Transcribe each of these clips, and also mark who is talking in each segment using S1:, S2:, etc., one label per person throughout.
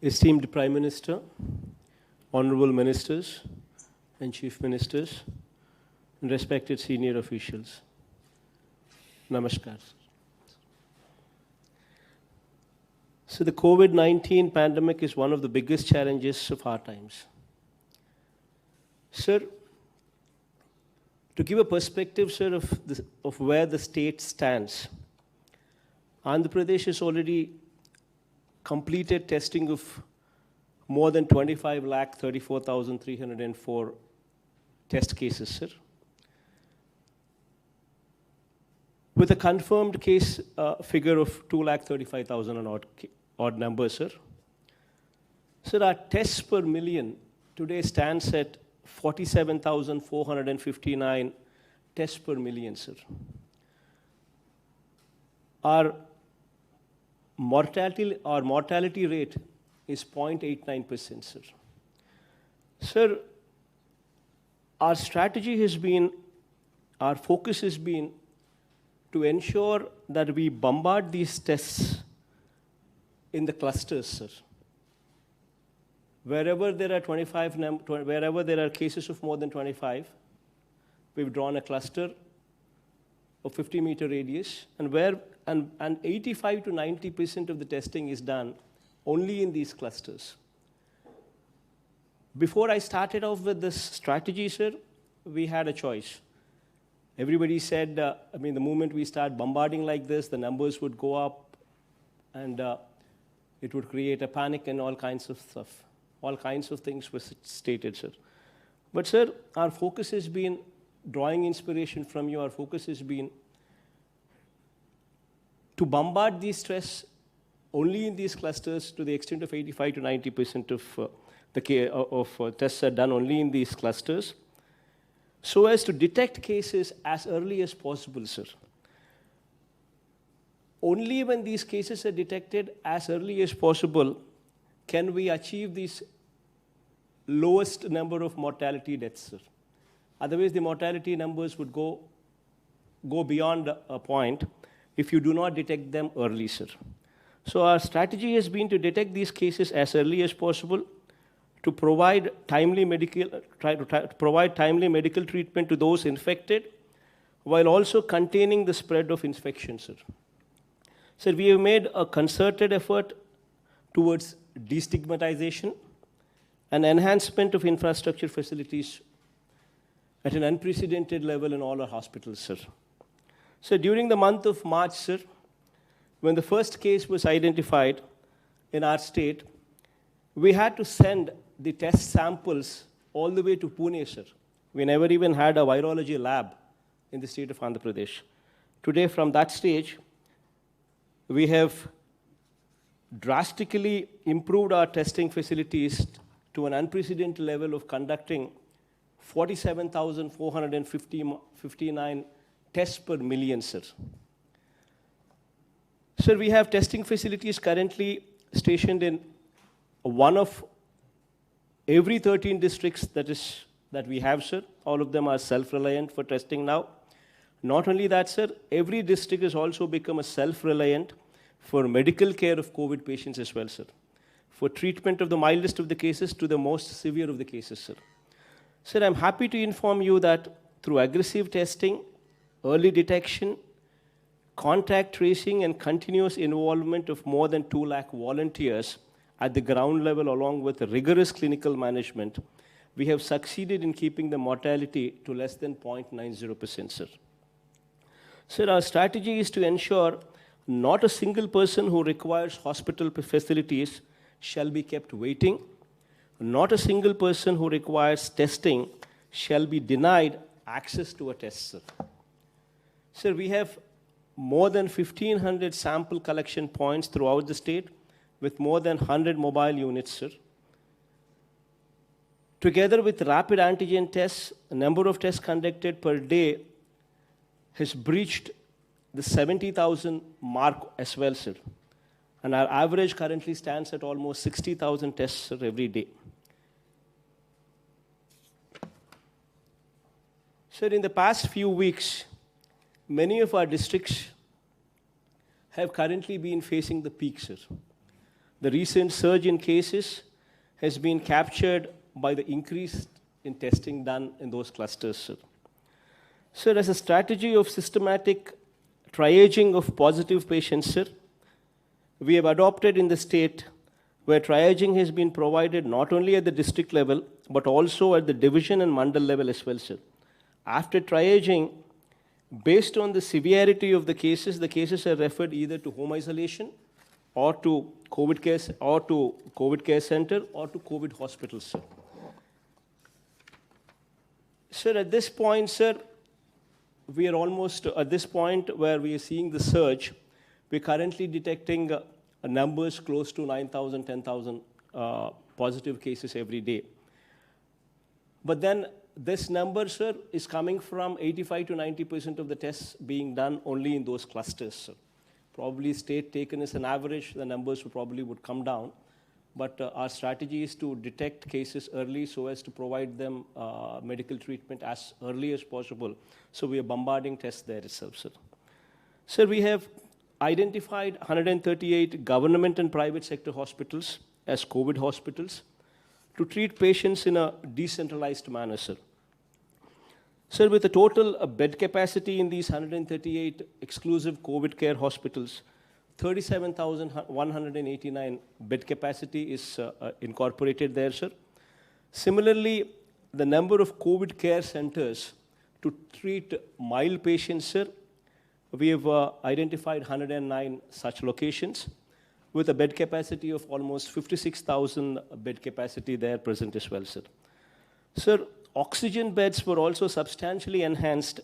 S1: Esteemed Prime Minister, Honorable Ministers and Chief Ministers, and respected senior officials, Namaskar. So the COVID-19 pandemic is one of the biggest challenges of our times. Sir, to give a perspective, sir, of where the state stands, Andhra Pradesh has already completed testing of more than 25,34,304 test cases, sir. With a confirmed case figure of 2,35,000 and odd numbers, sir. Sir, our tests per million today stands at 47,459 tests per million, sir. Our mortality rate is 0.89%, sir. Sir, our strategy has been, our focus has been to ensure that we bombard these tests in the clusters, sir. Wherever there are wherever there are cases of more than 25, we've drawn a cluster of 50-meter radius, and 85 to 90% of the testing is done only in these clusters. Before I started off with this strategy, sir, we had a choice. Everybody said, the moment we start bombarding like this, the numbers would go up and it would create a panic and all kinds of stuff. All kinds of things were stated, sir. But, sir, our focus has been, drawing inspiration from you, our focus has been to bombard these tests only in these clusters to the extent of 85 to 90% of tests are done only in these clusters, so as to detect cases as early as possible, sir. Only when these cases are detected as early as possible can we achieve this lowest number of mortality deaths, sir. Otherwise, the mortality numbers would go beyond a point if you do not detect them early, sir. So our strategy has been to detect these cases as early as possible, to provide timely medical treatment to those infected, while also containing the spread of infection, sir. Sir, we have made a concerted effort towards destigmatization and enhancement of infrastructure facilities at an unprecedented level in all our hospitals, sir. So during the month of March, sir, when the first case was identified in our state, we had to send the test samples all the way to Pune, sir. We never even had a virology lab in the state of Andhra Pradesh. Today, from that stage, we have drastically improved our testing facilities to an unprecedented level of conducting 47,459 tests per million, sir. Sir, we have testing facilities currently stationed in one of every 13 districts that we have, sir. All of them are self-reliant for testing now. Not only that, sir, every district has also become a self-reliant for medical care of COVID patients as well, sir. For treatment of the mildest of the cases to the most severe of the cases, sir. Sir, I'm happy to inform you that through aggressive testing, early detection, contact tracing, and continuous involvement of more than 2 lakh volunteers at the ground level, along with rigorous clinical management, we have succeeded in keeping the mortality to less than 0.90%, sir. Sir, our strategy is to ensure not a single person who requires hospital facilities shall be kept waiting. Not a single person who requires testing shall be denied access to a test, sir. Sir, we have more than 1,500 sample collection points throughout the state with more than 100 mobile units, sir. Together with rapid antigen tests, the number of tests conducted per day has breached the 70,000 mark as well, sir. And our average currently stands at almost 60,000 tests, sir, every day. Sir, in the past few weeks, many of our districts have currently been facing the peak, sir. The recent surge in cases has been captured by the increase in testing done in those clusters, sir. Sir, as a strategy of systematic triaging of positive patients, sir, we have adopted in the state where triaging has been provided not only at the district level, but also at the division and mandal level as well, sir. After triaging, based on the severity of the cases are referred either to home isolation or to COVID care center or to COVID hospitals, sir. Sir, at this point, sir, we are almost at this point where we are seeing the surge. We're currently detecting numbers close to 9,000, 10,000 positive cases every day. But then this number, sir, is coming from 85 to 90% of the tests being done only in those clusters, sir. Probably state taken as an average, the numbers probably would come down. But our strategy is to detect cases early so as to provide them medical treatment as early as possible. So we are bombarding tests there itself, sir. Sir, we have identified 138 government and private sector hospitals as COVID hospitals to treat patients in a decentralized manner, sir. Sir, with a total bed capacity in these 138 exclusive COVID care hospitals, 37,189 bed capacity is incorporated there, sir. Similarly, the number of COVID care centers to treat mild patients, sir, we have identified 109 such locations with a bed capacity of almost 56,000 bed capacity there present as well, sir. Sir, oxygen beds were also substantially enhanced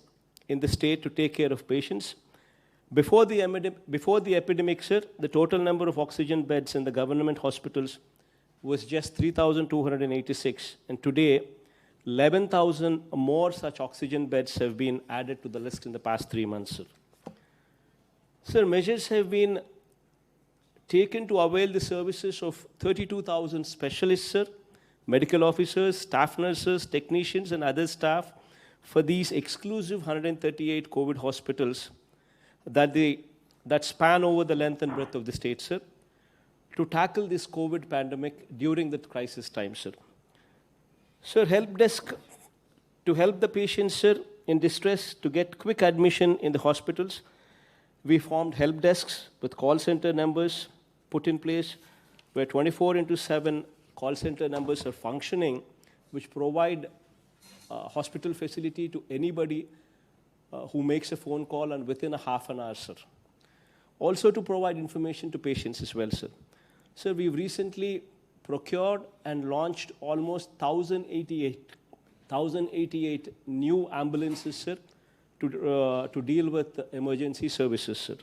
S1: in the state to take care of patients. Before the epidemic, sir, the total number of oxygen beds in the government hospitals was just 3,286. And today, 11,000 more such oxygen beds have been added to the list in the past 3 months, sir. Sir, measures have been taken to avail the services of 32,000 specialists, sir, medical officers, staff nurses, technicians, and other staff for these exclusive 138 COVID hospitals that span over the length and breadth of the state, sir, to tackle this COVID pandemic during the crisis time, sir. Sir, help desk to help the patients, sir, in distress to get quick admission in the hospitals. We formed help desks with call center numbers put in place where 24/7 call center numbers are functioning, which provide hospital facility to anybody who makes a phone call and within a half an hour, sir. Also to provide information to patients as well, sir. Sir, we've recently procured and launched almost 1,088 new ambulances, sir, to deal with emergency services, sir.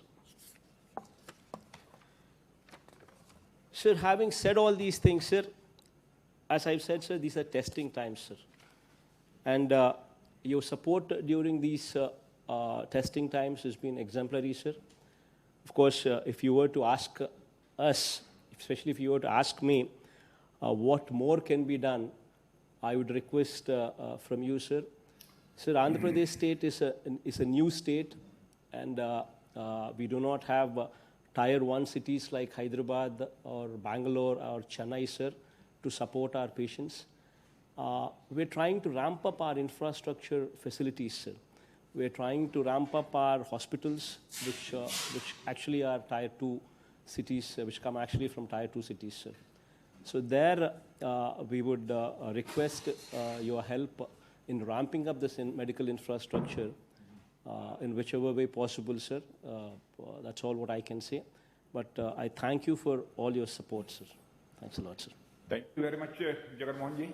S1: Sir, having said all these things, sir, as I've said, sir, these are testing times, sir. And your support during these testing times has been exemplary, sir. Of course, if you were to ask us, especially if you were to ask me what more can be done, I would request from you, sir. Sir, Andhra Pradesh state is a new state, and we do not have Tier 1 cities like Hyderabad or Bangalore or Chennai, sir, to support our patients. We're trying to ramp up our infrastructure facilities, sir. We're trying to ramp up our hospitals, which actually are Tier 2 cities, which come actually from Tier 2 cities, sir. So there, we would request your help in ramping up this medical infrastructure in whichever way possible, sir. That's all what I can say. But I thank you for all your support, sir. Thanks a lot, sir.
S2: Thank you very much, Jagan Mohan ji.